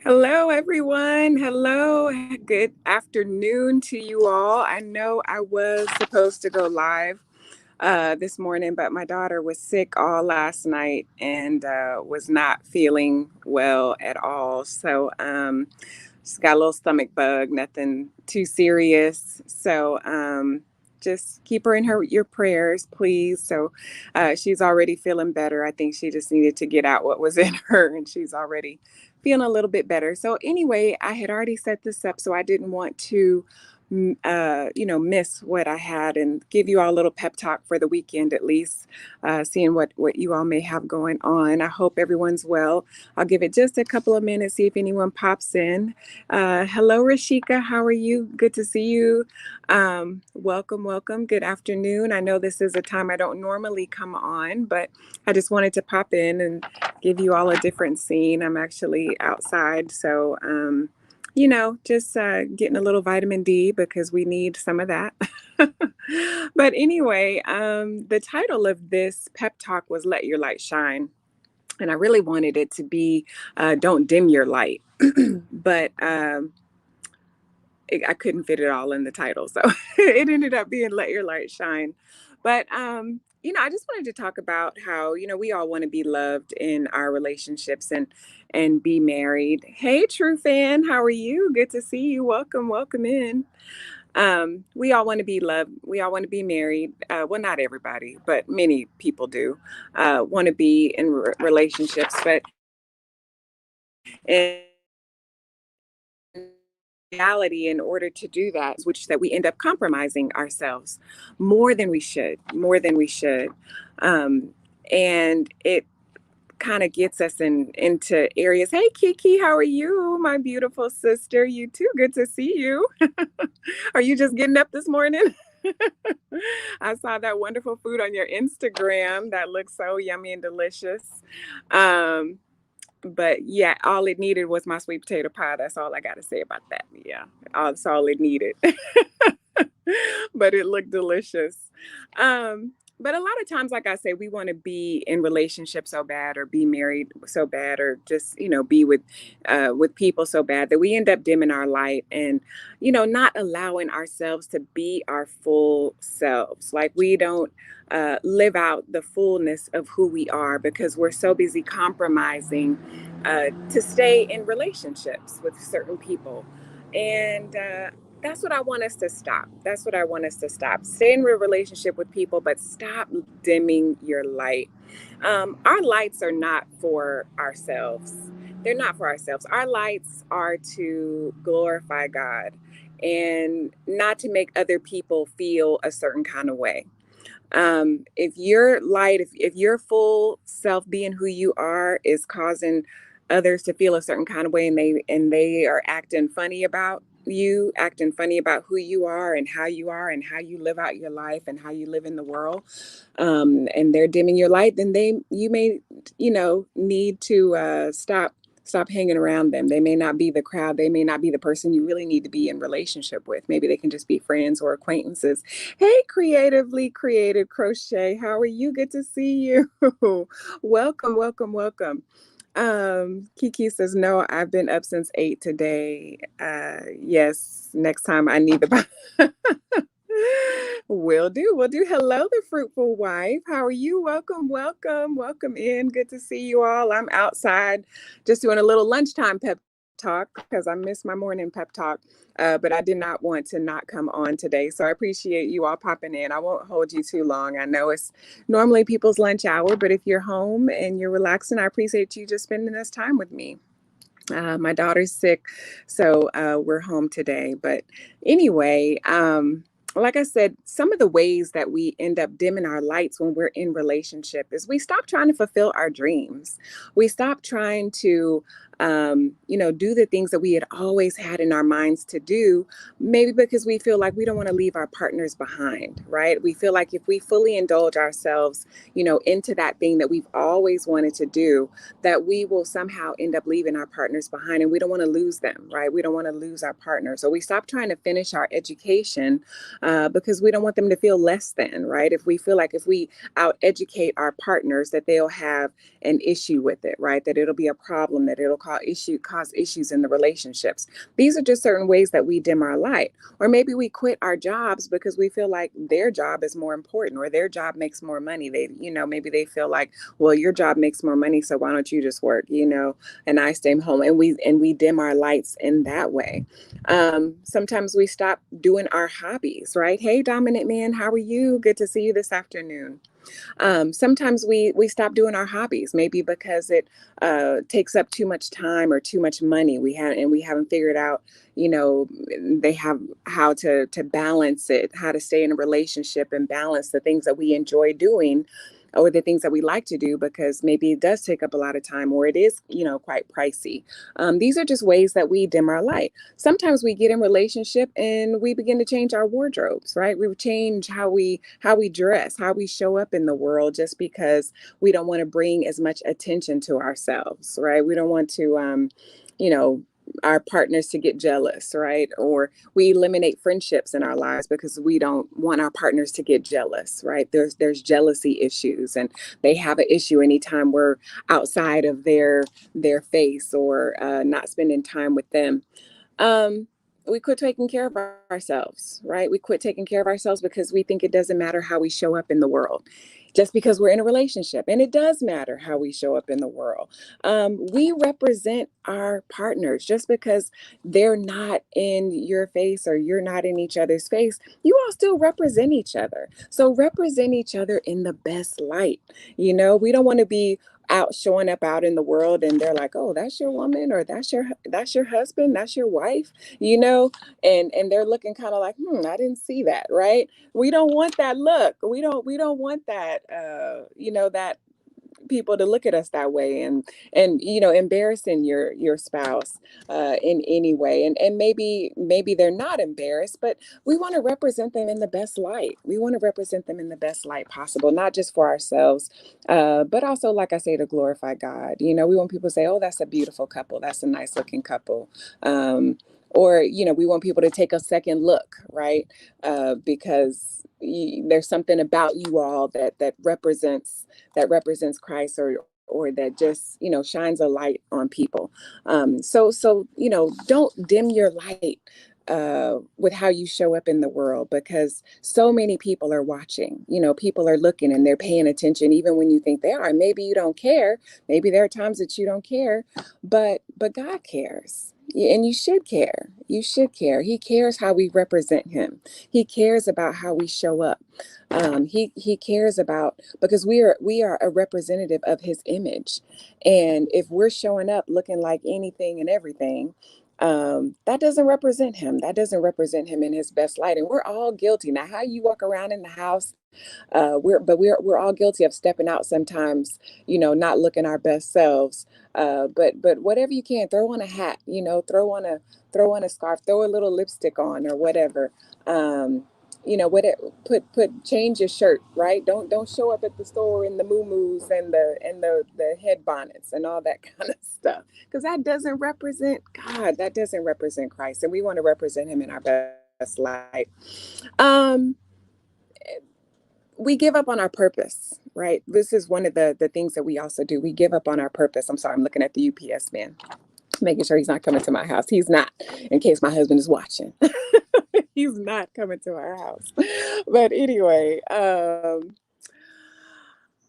Hello, everyone. Hello. Good afternoon to you all. I know I was supposed to go live this morning, but my daughter was sick all last night and was not feeling well at all. So she's got a little stomach bug, nothing too serious. So just keep her in your prayers, please. So she's already feeling better. I think she just needed to get out what was in her, and she's already feeling a little bit better. So anyway, I had already set this up, so I didn't want to miss what I had and give you all a little pep talk for the weekend, at least, seeing what you all may have going on. I hope everyone's well. I'll give it just a couple of minutes, see if anyone pops in. Hello, Rashika. How are you? Good to see you. Welcome, welcome. Good afternoon. I know this is a time I don't normally come on, but I just wanted to pop in and give you all a different scene. I'm actually outside, so just getting a little vitamin D because we need some of that. But anyway, the title of this pep talk was Let Your Light Shine. And I really wanted it to be Don't Dim Your Light. But I couldn't fit it all in the title. So it ended up being Let Your Light Shine. But I just wanted to talk about how, we all want to be loved in our relationships and be married. Hey, true fan, how are you? Good to see you. Welcome, welcome in. We all want to be loved. We all want to be married. Well, not everybody, but many people do want to be in relationships. But in reality, in order to do that, which that we end up compromising ourselves more than we should. Um, and it kind of gets us into areas. Hey, Kiki, how are you, my beautiful sister? You too. Good to see you. Are you just getting up this morning? I saw that wonderful food on your Instagram. That looks so yummy and delicious. Um, but yeah, all it needed was my sweet potato pie. That's all I got to say about that. Yeah, that's all it needed. But it looked delicious. But a lot of times, like I say, we want to be in relationships so bad, or be married so bad, or just be with people so bad that we end up dimming our light and not allowing ourselves to be our full selves. Like we don't live out the fullness of who we are because we're so busy compromising to stay in relationships with certain people. And that's what I want us to stop. That's what I want us to stop. Stay in a relationship with people, but stop dimming your light. Our lights are not for ourselves. They're not for ourselves. Our lights are to glorify God and not to make other people feel a certain kind of way. If your light, if your full self being who you are is causing others to feel a certain kind of way, and they are acting funny about you, acting funny about who you are and how you live out your life and how you live in the world, and they're dimming your light, then you may need to stop hanging around them. They may not be the crowd. They may not be the person you really need to be in relationship with. Maybe they can just be friends or acquaintances. Hey, creatively creative crochet. How are you? Good to see you. Welcome, welcome, welcome. Kiki says, no, I've been up since 8 today. Yes, next time I need the Will do. Will do. Hello, the fruitful wife. How are you? Welcome, welcome, welcome in. Good to see you all. I'm outside just doing a little lunchtime pep talk because I missed my morning pep talk. But I did not want to not come on today. So I appreciate you all popping in. I won't hold you too long. I know it's normally people's lunch hour, but if you're home and you're relaxing, I appreciate you just spending this time with me. My daughter's sick, so we're home today. But anyway, like I said, some of the ways that we end up dimming our lights when we're in relationship is we stop trying to fulfill our dreams. We stop trying to, do the things that we had always had in our minds to do, maybe because we feel like we don't want to leave our partners behind, right? We feel like if we fully indulge ourselves, into that thing that we've always wanted to do, that we will somehow end up leaving our partners behind, and we don't want to lose them, right? We don't want to lose our partner. So we stop trying to finish our education because we don't want them to feel less than, right? If we feel like if we out educate our partners, that they'll have an issue with it, right? That it'll be a problem, that it'll cause issues in the relationships. These are just certain ways that we dim our light. Or maybe we quit our jobs because we feel like their job is more important or their job makes more money. Maybe they feel like, well, your job makes more money, so why don't you just work, and I stay home, and we dim our lights in that way. Sometimes we stop doing our hobbies, right? Hey, dominant man, how are you? Good to see you this afternoon. Sometimes we stop doing our hobbies, maybe because it takes up too much time or too much money. We haven't figured out, they have how to balance it, how to stay in a relationship and balance the things that we enjoy doing or the things that we like to do, because maybe it does take up a lot of time or it is, quite pricey. These are just ways that we dim our light. Sometimes we get in relationship and we begin to change our wardrobes, right? We change how we dress, how we show up in the world, just because we don't want to bring as much attention to ourselves, right? We don't want to, you know, our partners to get jealous, right? Or we eliminate friendships in our lives because we don't want our partners to get jealous, right? There's jealousy issues, and they have an issue anytime we're outside of their face or not spending time with them. um, we quit taking care of ourselves, right? We quit taking care of ourselves because we think it doesn't matter how we show up in the world, just because we're in a relationship. And it does matter how we show up in the world. We represent our partners. Just because they're not in your face or you're not in each other's face, you all still represent each other. So represent each other in the best light. We don't want to be out showing up out in the world and they're like, oh, that's your woman, or that's your husband, that's your wife, and they're looking kind of like, I didn't see that, right? We don't want that look. We don't want that, that people to look at us that way, and embarrassing your spouse in any way. And maybe they're not embarrassed, but we want to represent them in the best light. We want to represent them in the best light possible, not just for ourselves, but also, like I say, to glorify God. We want people to say, oh, that's a beautiful couple, that's a nice looking couple. Or we want people to take a second look, right? Because there's something about you all that represents Christ, or that just shines a light on people. So don't dim your light with how you show up in the world, because so many people are watching. People are looking and they're paying attention, even when you think they are. Maybe you don't care. Maybe there are times that you don't care, but God cares. And you should care. You should care. He cares how we represent him. He cares about how we show up. He cares about, because we are a representative of his image. And if we're showing up looking like anything and everything, that doesn't represent him. That doesn't represent him in his best light. And we're all guilty. Now, how you walk around in the house, we're all guilty of stepping out sometimes, not looking our best selves. But whatever you can, throw on a hat, throw on a scarf, throw a little lipstick on, or whatever. What change your shirt, right? Don't show up at the store in the muumuus and the head bonnets and all that kind of stuff, because that doesn't represent God. That doesn't represent Christ, and we want to represent him in our best light. Um, we give up on our purpose, right? This is one of the things that we also do. We give up on our purpose. I'm sorry, I'm looking at the UPS man, making sure he's not coming to my house. He's not, in case my husband is watching. He's not coming to our house. But anyway,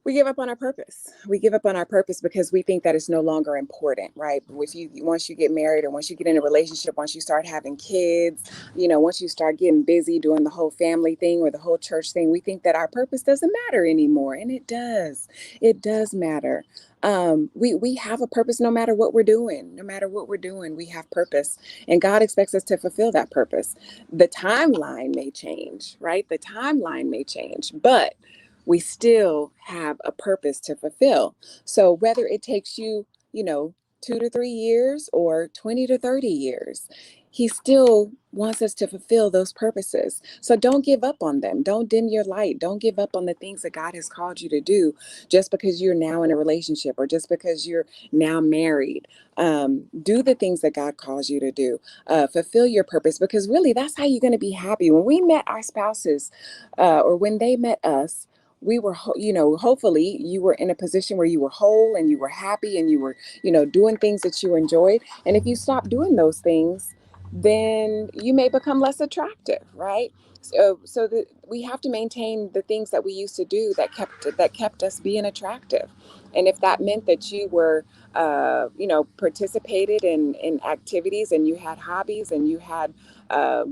we give up on our purpose. We give up on our purpose because we think that it's no longer important, right? Once you get married, or once you get in a relationship, once you start having kids, once you start getting busy doing the whole family thing or the whole church thing, we think that our purpose doesn't matter anymore. And it does. It does matter. We have a purpose no matter what we're doing. No matter what we're doing, we have purpose. And God expects us to fulfill that purpose. The timeline may change, right? The timeline may change, but we still have a purpose to fulfill. So whether it takes you, 2 to 3 years or 20 to 30 years, he still wants us to fulfill those purposes. So don't give up on them. Don't dim your light. Don't give up on the things that God has called you to do just because you're now in a relationship or just because you're now married. Do the things that God calls you to do. Fulfill your purpose, because really that's how you're going to be happy. When we met our spouses, or when they met us, we were, hopefully you were in a position where you were whole and you were happy and you were, doing things that you enjoyed. And if you stop doing those things, then you may become less attractive, right? So we have to maintain the things that we used to do that kept us being attractive. And if that meant that you were, participated in activities and you had hobbies and you had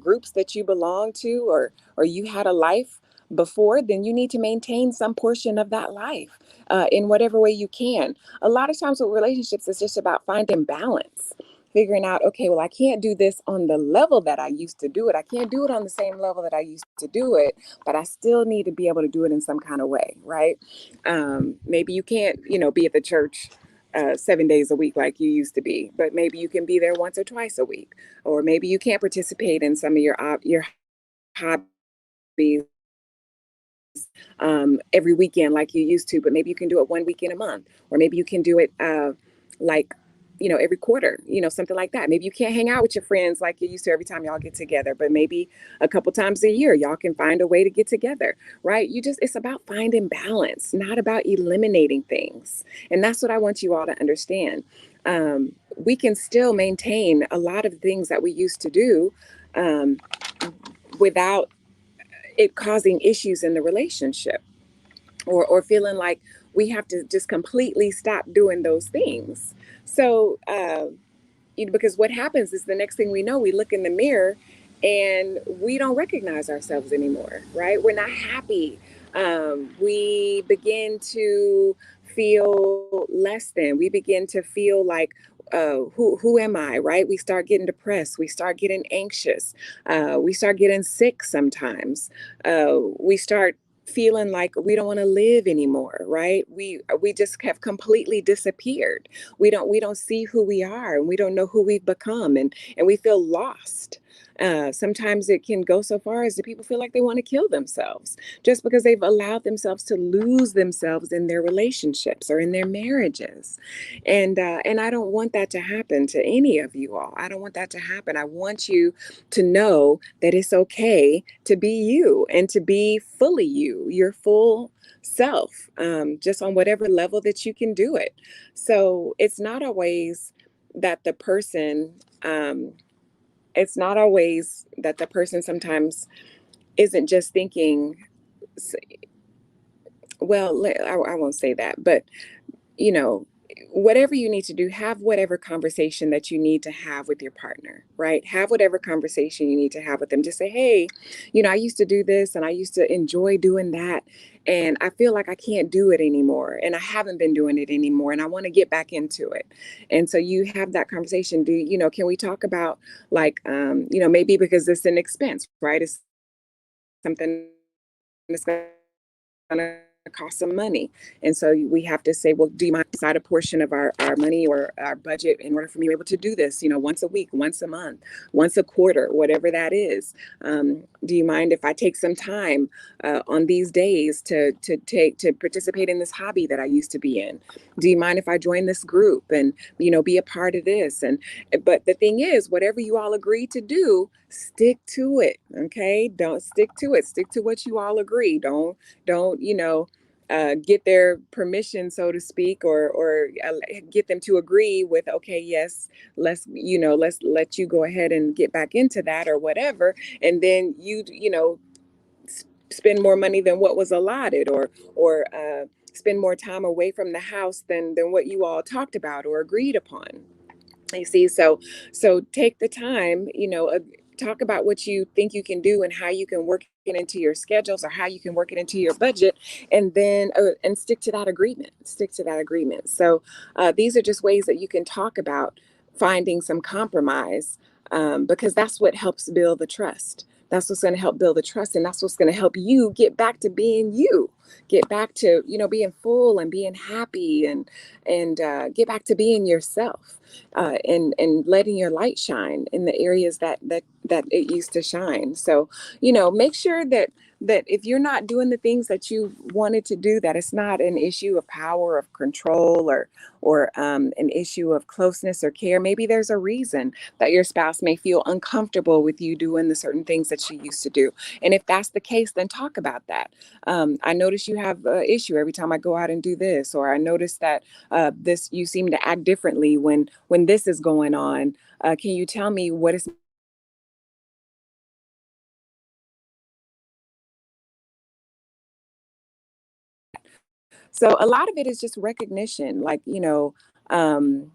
groups that you belonged to, or you had a life before, then you need to maintain some portion of that life in whatever way you can. A lot of times with relationships, it's just about finding balance, figuring out, okay, well, I can't do this on the level that I used to do it. I can't do it on the same level that I used to do it, but I still need to be able to do it in some kind of way, right? Maybe you can't, be at the church 7 days a week like you used to be, but maybe you can be there once or twice a week, or maybe you can't participate in some of your hobbies every weekend like you used to, but maybe you can do it one weekend a month, or maybe you can do it like, every quarter, something like that. Maybe you can't hang out with your friends like you used to every time y'all get together, but maybe a couple times a year y'all can find a way to get together, right? It's about finding balance, not about eliminating things. And that's what I want you all to understand. We can still maintain a lot of things that we used to do um, without it causing issues in the relationship, or feeling like we have to just completely stop doing those things. So, because what happens is the next thing we know, we look in the mirror and we don't recognize ourselves anymore, right? We're not happy. We begin to feel less than. We begin to feel like, who am I, right? We start getting depressed. We start getting anxious. We start getting sick sometimes. We start feeling like we don't want to live anymore, right? We just have completely disappeared. We don't see who we are, and we don't know who we've become, and we feel lost. Sometimes it can go so far as the people feel like they want to kill themselves just because they've allowed themselves to lose themselves in their relationships or in their marriages. And I don't want that to happen to any of you all. I don't want that to happen. I want you to know that it's okay to be you and to be fully you, your full self, just on whatever level that you can do it. So that the person, it's not always that the person sometimes isn't just thinking, well, I won't say that, but you know, whatever you need to do, have whatever conversation that you need to have with your partner, right? Have whatever conversation you need to have with them. Just say, hey, I used to do this and I used to enjoy doing that. And I feel like I can't do it anymore. And I haven't been doing it anymore. And I want to get back into it. And so you have that conversation. Can we talk about like, maybe because it's an expense, right? It's something that's going to cost some money. And so we have to say, well, do you mind decide a portion of our money or our budget in order for me to be able to do this, once a week, once a month, once a quarter, whatever that is. Do you mind if I take some time on these days to participate in this hobby that I used to be in? Do you mind if I join this group and, be a part of this? But the thing is, whatever you all agree to do, stick to it. Okay. Don't stick to it. Stick to what you all agree. Don't get their permission, so to speak, or get them to agree with, okay, yes, let's let you go ahead and get back into that or whatever, and then spend more money than what was allotted, or spend more time away from the house than what you all talked about or agreed upon. You see, so take the time, talk about what you think you can do and how you can work it into your schedules or how you can work it into your budget, and then and stick to that agreement. Stick to that agreement. So these are just ways that you can talk about finding some compromise, because that's what helps build the trust. That's what's going to help build the trust, and that's what's going to help you get back to being you, get back to being full and being happy, and get back to being yourself, and letting your light shine in the areas that it used to shine. So make sure that that if you're not doing the things that you wanted to do, that it's not an issue of power, of control, or an issue of closeness or care. Maybe there's a reason that your spouse may feel uncomfortable with you doing the certain things that she used to do. And if that's the case, then talk about that. I notice you have an issue every time I go out and do this, or I notice that this you seem to act differently when this is going on. Can you tell me what is so a lot of it is just recognition, like, um,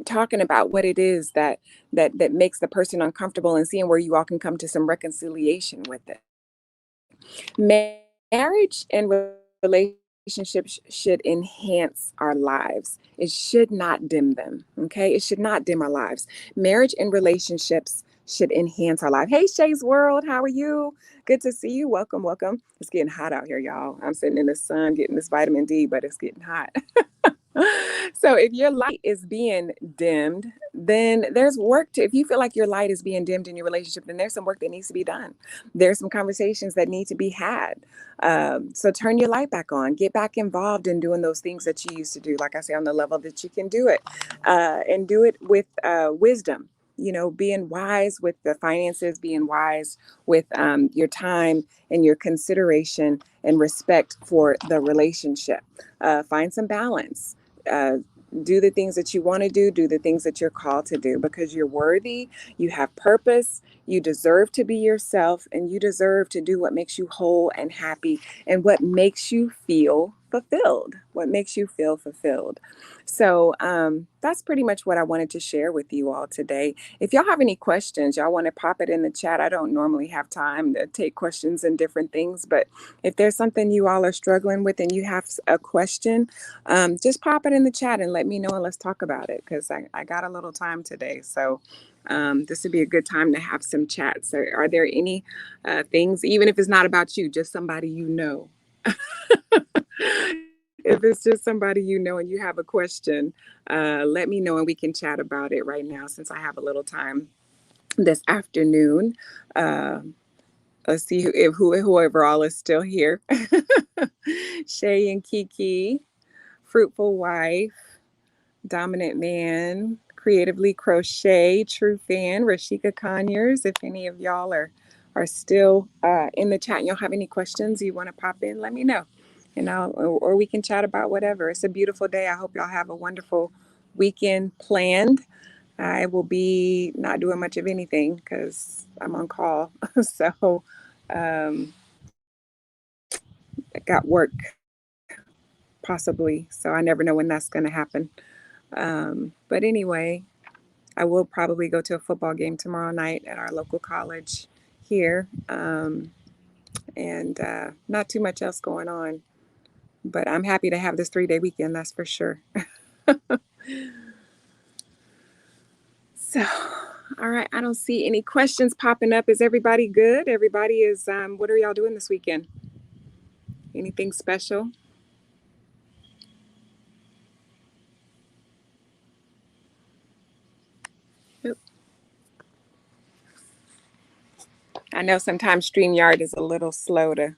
talking about what it is that makes the person uncomfortable and seeing where you all can come to some reconciliation with it. Marriage and relationships should enhance our lives. It should not dim them. Okay. It should not dim our lives. Marriage and relationships should enhance our life. Hey, Shay's World, how are you? Good to see you. Welcome, welcome. It's getting hot out here, y'all. I'm sitting in the sun getting this vitamin D, but it's getting hot. So if your light is being dimmed, then there's work to, if you feel like your light is being dimmed in your relationship, then there's some work that needs to be done. There's some conversations that need to be had. So turn your light back on, get back involved in doing those things that you used to do. Like I say, on the level that you can do it, and do it with wisdom. Being wise with the finances, being wise with your time and your consideration and respect for the relationship. Find some balance. uh, do the things that you want to do the things that you're called to do, because you're worthy, you have purpose, you deserve to be yourself, and you deserve to do what makes you whole and happy, and what makes you feel fulfilled, so that's pretty much what I wanted to share with you all today. If y'all have any questions, y'all want to pop it in the chat. I don't normally have time to take questions and different things, but if there's something you all are struggling with and you have a question, just pop it in the chat and let me know, and let's talk about it, because I got a little time today. So this would be a good time to have some chats. So are there any things, even if it's not about you, just somebody you know? If it's just somebody you know and you have a question, let me know and we can chat about it right now, since I have a little time this afternoon. Uh, let's see whoever all is still here. Shay and Kiki, Fruitful Wife, Dominant Man, Creatively Crochet, True Fan, Rashika Conyers. If any of y'all are still in the chat and y'all have any questions you want to pop in, let me know. And or we can chat about whatever. It's a beautiful day. I hope y'all have a wonderful weekend planned. I will be not doing much of anything because I'm on call. So um, I got work possibly. So I never know when that's going to happen. But anyway, I will probably go to a football game tomorrow night at our local college here. And not too much else going on. But I'm happy to have this 3-day weekend, that's for sure. So, all right, I don't see any questions popping up. Is everybody good? Everybody is, what are y'all doing this weekend? Anything special? Oop. I know sometimes StreamYard is a little slow to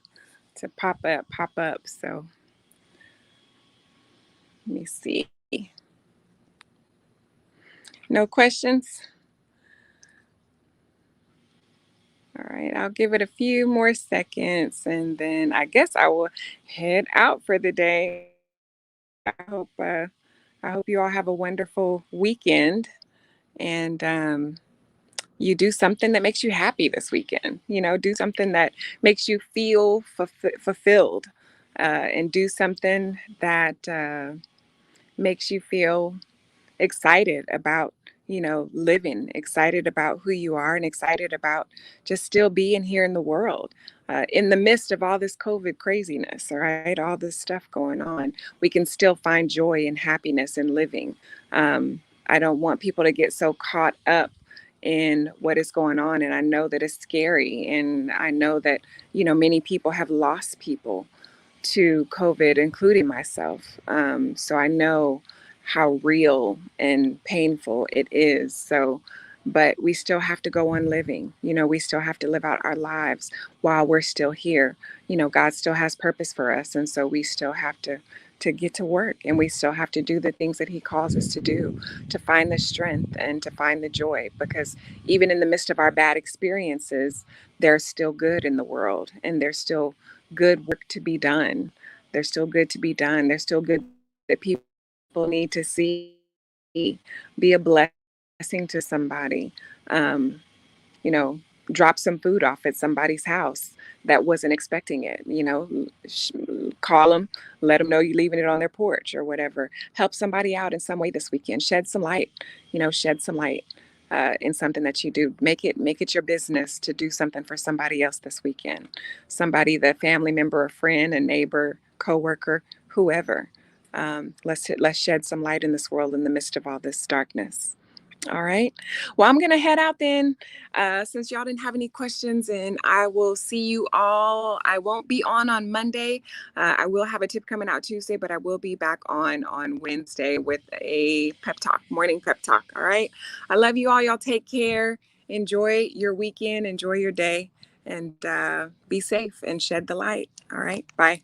pop up. So let me see. No questions? All right, I'll give it a few more seconds and then I guess I will head out for the day. I hope uh, I hope you all have a wonderful weekend, and you do something that makes you happy this weekend. Do something that makes you feel fulfilled, and do something that makes you feel excited about, living, excited about who you are, and excited about just still being here in the world, in the midst of all this COVID craziness. All right, all this stuff going on, we can still find joy and happiness in living. I don't want people to get so caught up in what is going on, and I know that it's scary, and I know that many people have lost people to COVID, including myself. So I know how real and painful it is. So but we still have to go on living. We still have to live out our lives while we're still here. God still has purpose for us. And so we still have to get to work, and we still have to do the things that he calls us to do, to find the strength and to find the joy, because even in the midst of our bad experiences, there's still good in the world, and there's still good work to be done. There's still good to be done. There's still good that people need to see, be a blessing to somebody. Um, you know, drop some food off at somebody's house that wasn't expecting it. Call them, let them know you're leaving it on their porch or whatever. Help somebody out in some way this weekend. Shed some light. Shed some light in something that you do. Make it your business to do something for somebody else this weekend. Somebody, the family member, a friend, a neighbor, coworker, whoever. Let's shed some light in this world in the midst of all this darkness. All right. Well, I'm going to head out then, since y'all didn't have any questions, and I will see you all. I won't be on Monday. I will have a tip coming out Tuesday, but I will be back on Wednesday with a pep talk, morning pep talk. All right. I love you all. Y'all take care. Enjoy your weekend. Enjoy your day, and be safe and shed the light. All right. Bye.